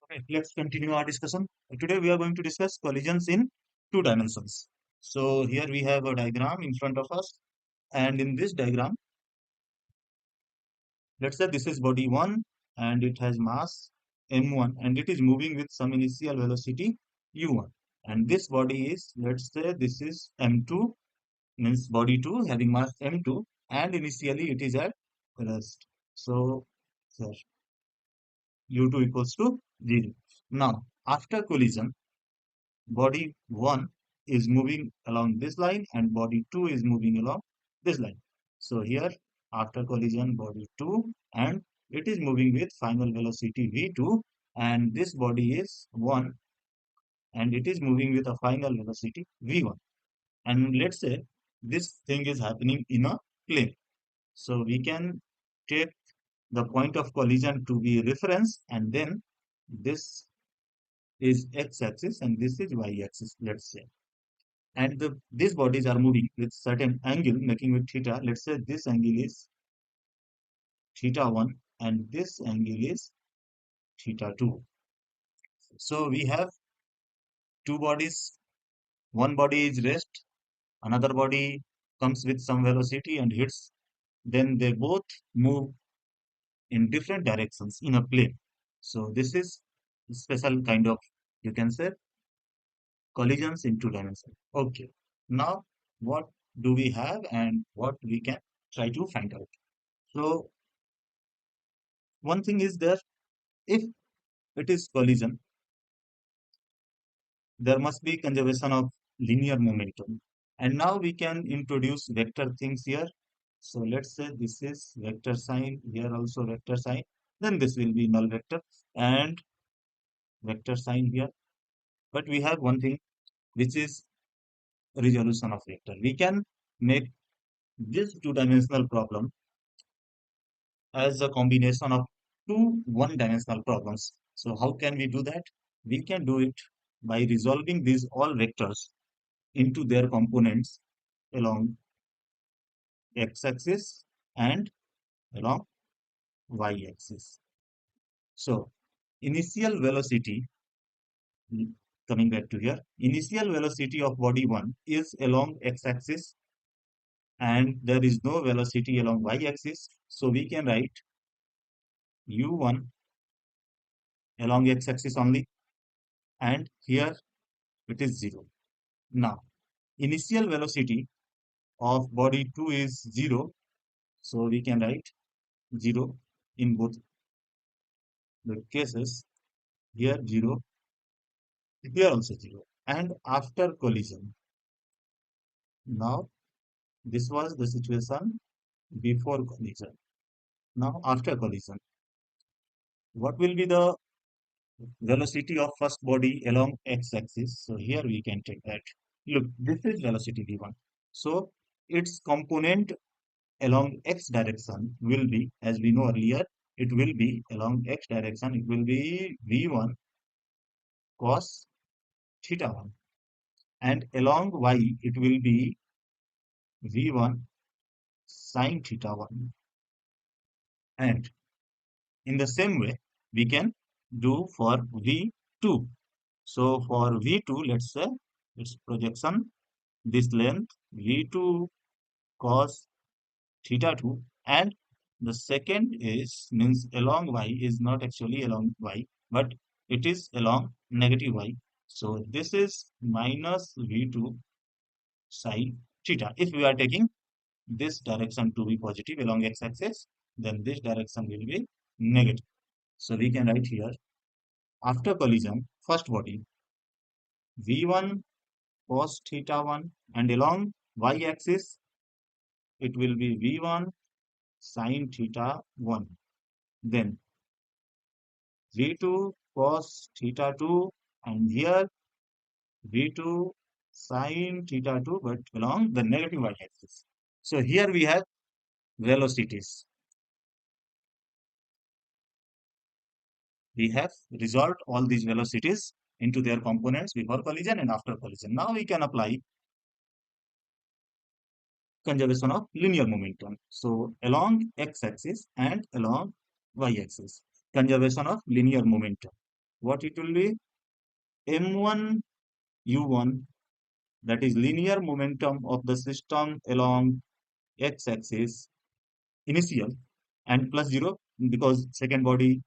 Right, let's continue our discussion. Today we are going to discuss collisions in two dimensions. So here we have a diagram in front of us, and in this diagram, let's say this is body 1 and it has mass m1 and it is moving with some initial velocity u1. And this body is, let's say this is m2, means body 2 having mass m2, and initially it is at rest. So here u2 equals to 0. Now after collision, body 1 is moving along this line and body 2 is moving along this line. So here after collision body 2 and it is moving with final velocity v2, and this body is 1 and it is moving with a final velocity v1. And let's say this thing is happening in a plane. So we can take the point of collision to be reference, and then this is x-axis and this is y-axis, let's say. And these bodies are moving with certain angle making with theta. Let's say this angle is theta 1 and this angle is theta 2. So we have two bodies. One body is rest, another body comes with some velocity and hits. Then they both move in different directions in a plane. So this is special kind of, you can say, collisions in two dimensions. Okay. Now what do we have and what we can try to find out? So one thing is there, if it is collision, there must be conservation of linear momentum. And now we can introduce vector things here. So let's say this is vector sign, here also vector sign, then this will be null vector and vector sign here. But we have one thing which is resolution of vector. We can make this two-dimensional problem as a combination of two one-dimensional problems. So how can we do that? We can do it by resolving these all vectors into their components along x-axis and along y-axis. So initial velocity, coming back to here, initial velocity of body 1 is along x-axis and there is no velocity along y-axis. So we can write u1 along x-axis only, and here it is 0. Now initial velocity of body 2 is 0, so we can write 0 in both the cases. Here 0, here also 0. And after collision, now this was the situation before collision. Now after collision, what will be the velocity of first body along x-axis? So here we can take that. Look, this is velocity v1. So its component along x direction will be, as we know earlier, it will be along x direction, it will be v1 cos theta 1, and along y it will be v1 sin theta 1. And in the same way we can do for v2. So for v2, let's say its projection, this length v2 cos theta 2, and the second is means along y is not actually along y, but it is along negative y. So this is minus v2 sine theta. If we are taking this direction to be positive along x-axis, then this direction will be negative. So we can write here after collision first body v1 cos theta 1, and along y-axis it will be v1 sin theta 1. Then v2 cos theta 2, and here v2 sin theta 2, but along the negative y-axis. So here we have velocities. We have resolved all these velocities into their components before collision and after collision. Now we can apply conservation of linear momentum. So along x-axis and along y-axis, conservation of linear momentum. what it will be? M1 U1, that is linear momentum of the system along x-axis initial and plus 0 because second body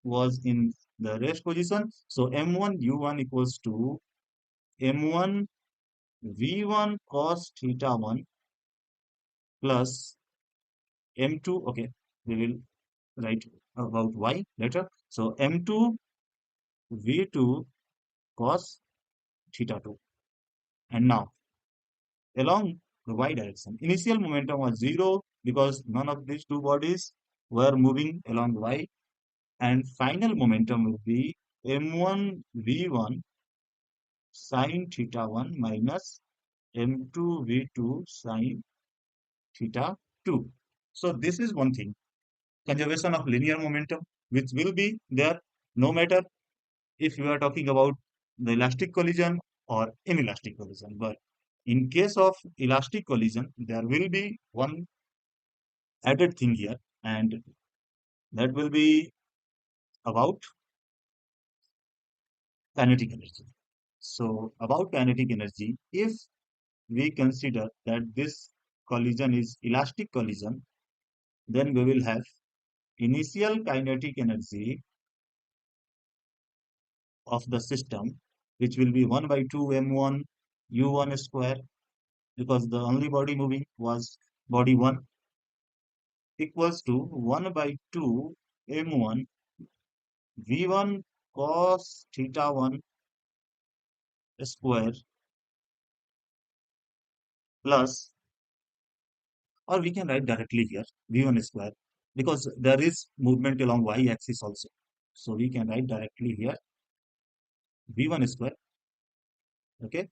was in the rest position. So M1 U1 equals to M1 V1 cos theta 1 plus M2. Okay, we will write about y later. So M2 V2 cos theta 2. And now along the y direction, initial momentum was 0 because none of these two bodies were moving along y, and final momentum will be m1 v1 sine theta 1 minus m2 v2 sine theta 2. So this is one thing, conservation of linear momentum, which will be there no matter if you are talking about the elastic collision or inelastic collision. But in case of elastic collision, there will be one added thing here, and that will be about kinetic energy. So about kinetic energy, if we consider that this collision is elastic collision, then we will have initial kinetic energy of the system, which will be 1 by 2 m1 u1 square, because the only body moving was body 1, equals to 1 by 2 m1 v1 cos theta 1 square plus, or we can write directly here v1 square, because there is movement along y axis also. So we can write directly here v1 square. Okay.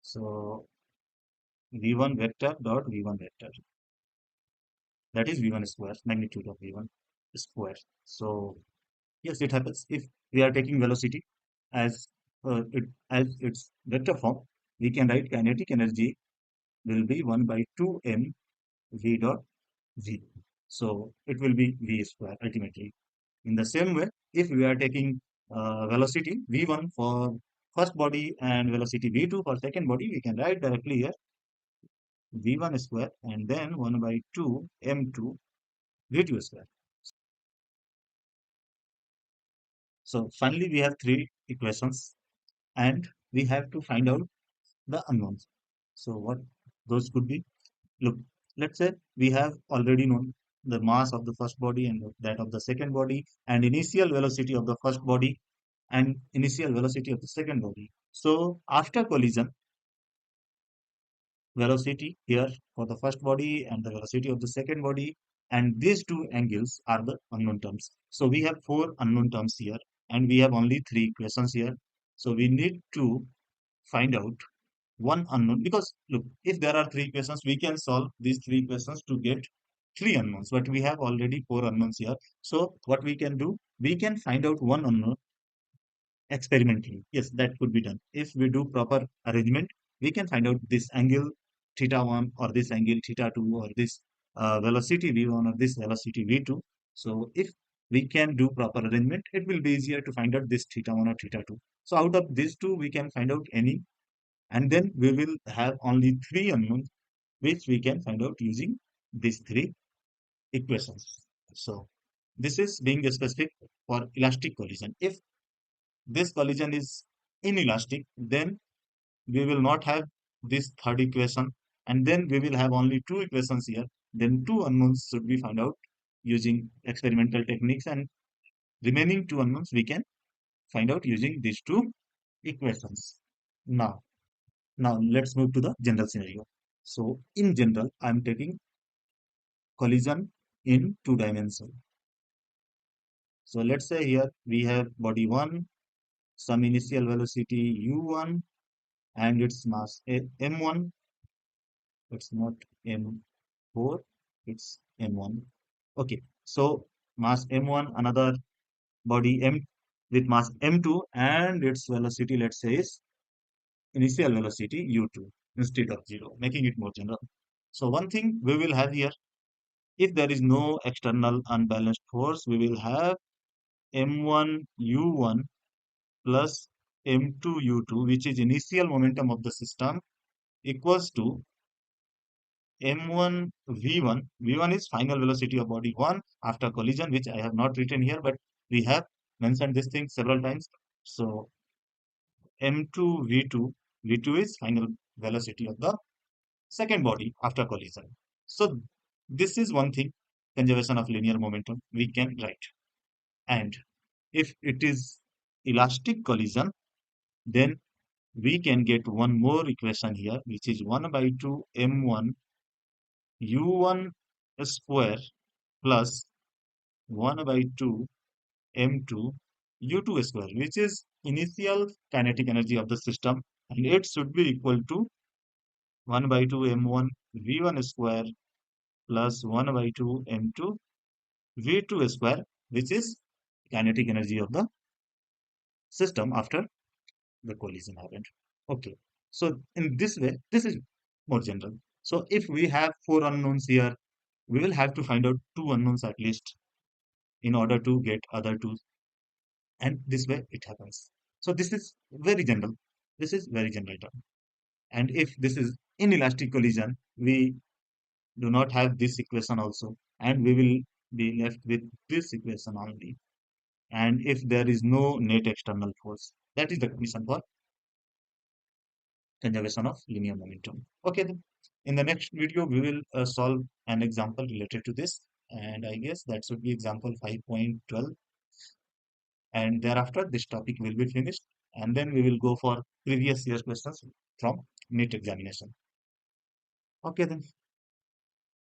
So v1 vector dot v1 vector, that is v1 square, magnitude of v1 square. So yes, it happens if we are taking velocity as as its vector form. We can write kinetic energy will be 1 by 2 m v dot v. So it will be v square ultimately. In the same way, if we are taking velocity v1 for first body and velocity v2 for second body, we can write directly here v1 square and then 1 by 2 m2 v2 square. So finally, we have three equations and we have to find out the unknowns. So what those could be? Look, let's say we have already known the mass of the first body and that of the second body, and initial velocity of the first body and initial velocity of the second body. So after collision, velocity here for the first body and the velocity of the second body, and these two angles are the unknown terms. So we have four unknown terms here and we have only three equations here. So we need to find out one unknown, because look, if there are three equations, we can solve these three equations to get three unknowns, but we have already four unknowns here. So what we can do, we can find out one unknown experimentally. Yes, that could be done. If we do proper arrangement, we can find out this angle theta 1 or this angle theta 2 or this velocity v1 or this velocity v2. So if we can do proper arrangement, it will be easier to find out this theta 1 or theta 2. So out of these two, we can find out any, and then we will have only three unknowns which we can find out using these three equations. So this is being specific for elastic collision. If this collision is inelastic, then we will not have this third equation, and then we will have only two equations here. Then two unknowns should be found out using experimental techniques, and remaining two unknowns we can find out using these two equations. Now, now let's move to the general scenario. So in general, I'm taking collision in two dimensions. So let's say here we have body 1, some initial velocity u1 and its mass m1. It's not m4, it's m1. Okay, so mass m1, another body m with mass m2 and its velocity, let's say, is initial velocity u2 instead of 0, making it more general. So one thing we will have here, if there is no external unbalanced force, we will have m1 u1 plus m2 u2, which is initial momentum of the system, equals to m1 v1. V1 is final velocity of body 1 after collision, which I have not written here, but we have mentioned this thing several times. So m2 v2, v2 is final velocity of the second body after collision. So this is one thing, conservation of linear momentum we can write. And if it is elastic collision, then we can get one more equation here, which is 1 by 2 m1 u1 square plus 1 by 2 m2 u2 square, which is initial kinetic energy of the system, and it should be equal to 1 by 2 m1 v1 square plus 1 by 2 m2 v2 square, which is kinetic energy of the system after the collision happened. Okay, so in this way, this is more general. So if we have four unknowns here, we will have to find out two unknowns at least in order to get other two, and this way it happens. So this is very general. This is very general term. And if this is inelastic collision, we do not have this equation also, and we will be left with this equation only. And if there is no net external force, that is the condition for conservation of linear momentum. Okay, then in the next video, we will solve an example related to this. And I guess that should be example 5.12. And thereafter, this topic will be finished. And then we will go for previous year questions from NEET examination. Okay, then.